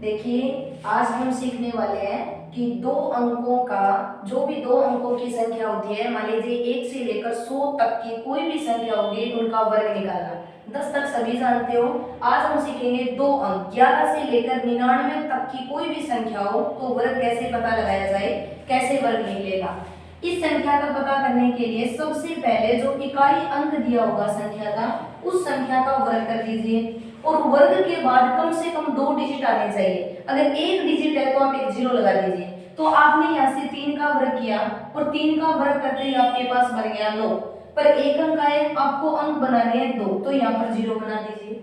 देखिए आज हम सीखने वाले हैं कि दो अंकों का जो भी दो अंकों की संख्या होती है, मान लीजिए 1 से लेकर 100 तक की कोई भी संख्या होगी उनका वर्ग निकालना। 10 तक सभी जानते हो। आज हम सीखेंगे दो अंक 11 से लेकर 99 तक की कोई भी संख्या हो तो वर्ग कैसे पता लगाया जाए, कैसे वर्ग निकलेगा। इस संख्या का पता करने के लिए सबसे पहले जो इकाई अंक दिया होगा संख्या का, उस संख्या का वर्ग कर दीजिए और वर्ग के बाद कम से कम 2 डिजिट आने चाहिए। अगर एक डिजिट है तो आप एक जीरो लगा दीजिए। तो आपने यहाँ से 3 का वर्ग किया और 3 का वर्ग करते ही आपके पास बन गया 9, पर एक अंक आए, आपको अंक बनाने हैं 2, तो यहाँ पर जीरो बना दीजिए।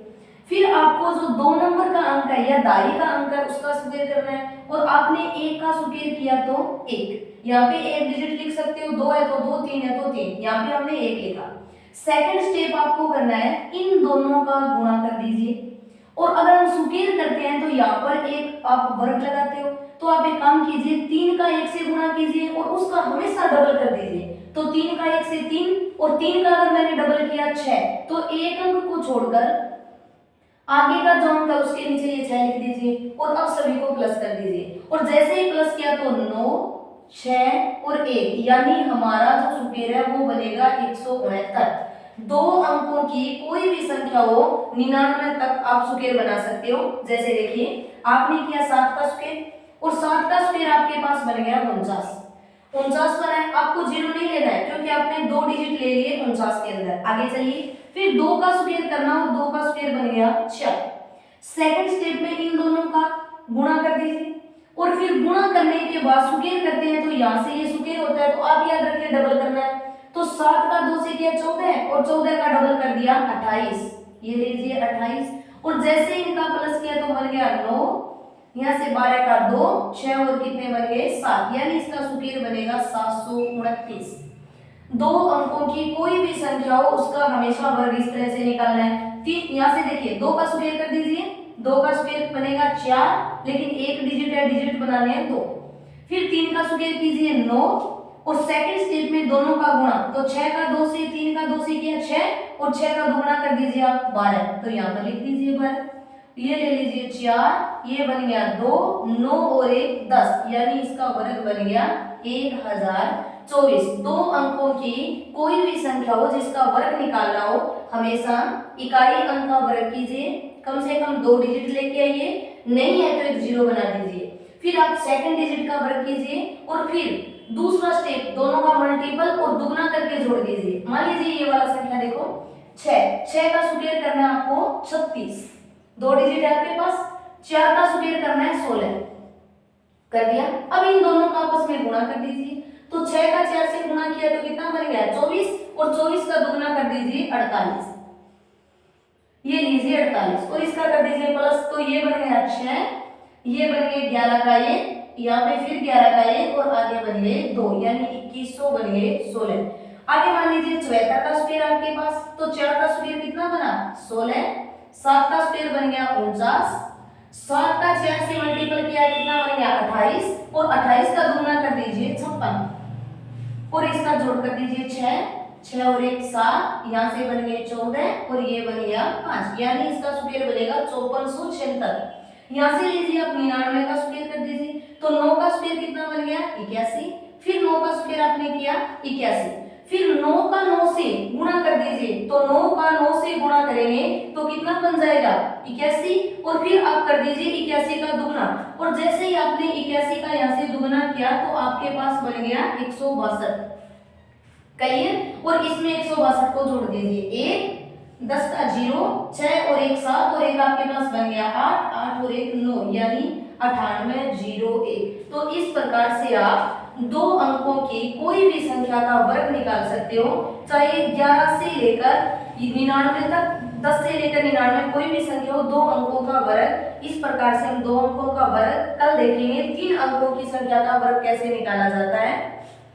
फिर आपको जो 2 नंबर का अंक है या दाई का अंक है उसका सुकेर करना है और आपने 1 का सुकेर किया तो 1, यहाँ पे एक डिजिट लिख सकते हो, 2 है तो 2, 3 है तो 3, यहाँ पे हमने 1 लिखा। सेकंड स्टेप आपको करना है, इन दोनों का गुणा कर दीजिए और अगर हम सुकेर करते हैं तो यहाँ पर एक आप वर्ग लगाते हो, तो आप एक काम कीजिए, 3 का 1 से गुणा कीजिए और उसका हमेशा डबल कर दीजिए। तो 3 का 1 से 3 और 3 का अगर मैंने डबल किया 6, तो एक अंक को छोड़कर आगे का जो अंक है उसके नीचे ये 6 लिख दीजिए और अब सभी को प्लस कर दीजिए और जैसे ही प्लस किया तो 9, 6 और 1, यानी हमारा जो सुकेर है वो बनेगा 169। दो अंकों की कोई भी संख्या हो 99 तक आप सुकेर बना सकते हो। जैसे देखिए आपने किया 7 का सुकेर और 7 का सुकेर आपके पास बन गया 49 बना है। आपको जीरो नहीं लेना है क्योंकि आपने 2 डिजिट ले लिए 49 के अंदर। आगे चलिए, फिर 2 का स्क्वायर करना और 2 का स्क्वायर बन गया 4। सेकंड स्टेप में इन दोनों का गुणा कर दीजिए और फिर गुणा करने के बाद स्क्वायर करते हैं तो यहाँ से ये स्क्वायर होता है, तो आप याद रखिए डबल करना है। तो 7 का 2 से किया 14 और 14 का डबल कर दिया 28, ये लीजिए 28 और जैसे इनका प्लस किया तो बन गया 9, यहाँ से 12 का 2, 6 और कितने बन गए 7, यानी इसका स्क्वायर बनेगा 729। दो अंकों की कोई भी संख्या हो उसका हमेशा वर्ग इस तरह से निकालना है। यहाँ से देखिए 2 का स्क्वायर कर दीजिए, 2 का स्क्वायर बनेगा 4, लेकिन एक डिजिट है, डिजिट बनाने हैं 2। फिर 3 का स्क्वायर कीजिए 9 और सेकंड स्टेप में दोनों का गुणा, तो 6 का 2 से 3 का 2 से किया 6 और 6 का दुगुना कर दीजिए आप 12, तो यहाँ पर लिख दीजिए 12। ये ले लीजिए 4, ये बन गया 2, 9 और 1 10, यानी इसका वर्ग बन गया 1024। दो अंकों की कोई भी संख्या हो जिसका वर्ग निकालना हो, हमेशा इकाई अंक का वर्ग कीजिए, कम से कम 2 डिजिट लेके आइए, नहीं है तो एक जीरो बना दीजिए। फिर आप सेकंड डिजिट का वर्ग कीजिए और फिर दूसरा स्टेप दोनों का मल्टीपल और दुगना करके जोड़ दीजिए। मान लीजिए ये वाला संख्या देखो 6 का स्क्वायर करना है आपको 36, 2 डिजिट है आपके पास, 4 का स्क्वायर करना है 16, कर दिया। अब इन दोनों का आपस में गुणा कर दीजिए, तो 6 का 4 से गुणा किया तो कितना बन गया 24 और 24 का दुगना कर दीजिए 48, ये लीजिए 48 और इसका कर दीजिए प्लस, तो ये बन गया 6, ये बन गए 11 का 1, यहाँ पे फिर 11 का 1 और आगे बन गए 2, यानी 2100 बन गए 16। आगे मान लीजिए 74 का स्क्वायर आपके पास, तो 4 का स्क्वायर कितना बना 16, 7 का स्क्वायर बन गया 49, 7 का 4 से मल्टीपल किया कितना बन गया 28 और 28 का दुगना कर दीजिए 56 और इसका जोड़ कर दीजिए 6 और 1 7, यहाँ से बन गए 14 और ये बन गया 5, यानी इसका स्क्वायर बनेगा 5476। यहाँ से लीजिए आप 99 का स्क्वायर कर दीजिए, तो 9 का स्क्वायर कितना बन गया 81, फिर 9 का स्क्वायर आपने किया 81, फिर 9 का 9 से गुणा कर दीजिए, तो 9 का 9 से गुणा करेंगे तो कितना बन जाएगा 81 और फिर आप कर दीजिए 81 का दुगना और जैसे ही आपने 81 का यहाँ से दुगना किया तो आपके पास बन गया 162, कहिए, और इसमें 162 को जोड़ दीजिए, 1 10 का 0, 6 और 1 7 और एक आपके पास बन गया 8, 8 और 1 9, यानी 9801। तो इस प्रकार से आप दो अंकों की कोई भी संख्या का वर्ग निकाल सकते हो, चाहे 11 से लेकर 99 तक, 10 से लेकर 99 कोई भी संख्या हो, दो अंकों का वर्ग। इस प्रकार से हम दो अंकों का वर्ग कल देखेंगे, 3 अंकों की संख्या का वर्ग कैसे निकाला जाता है।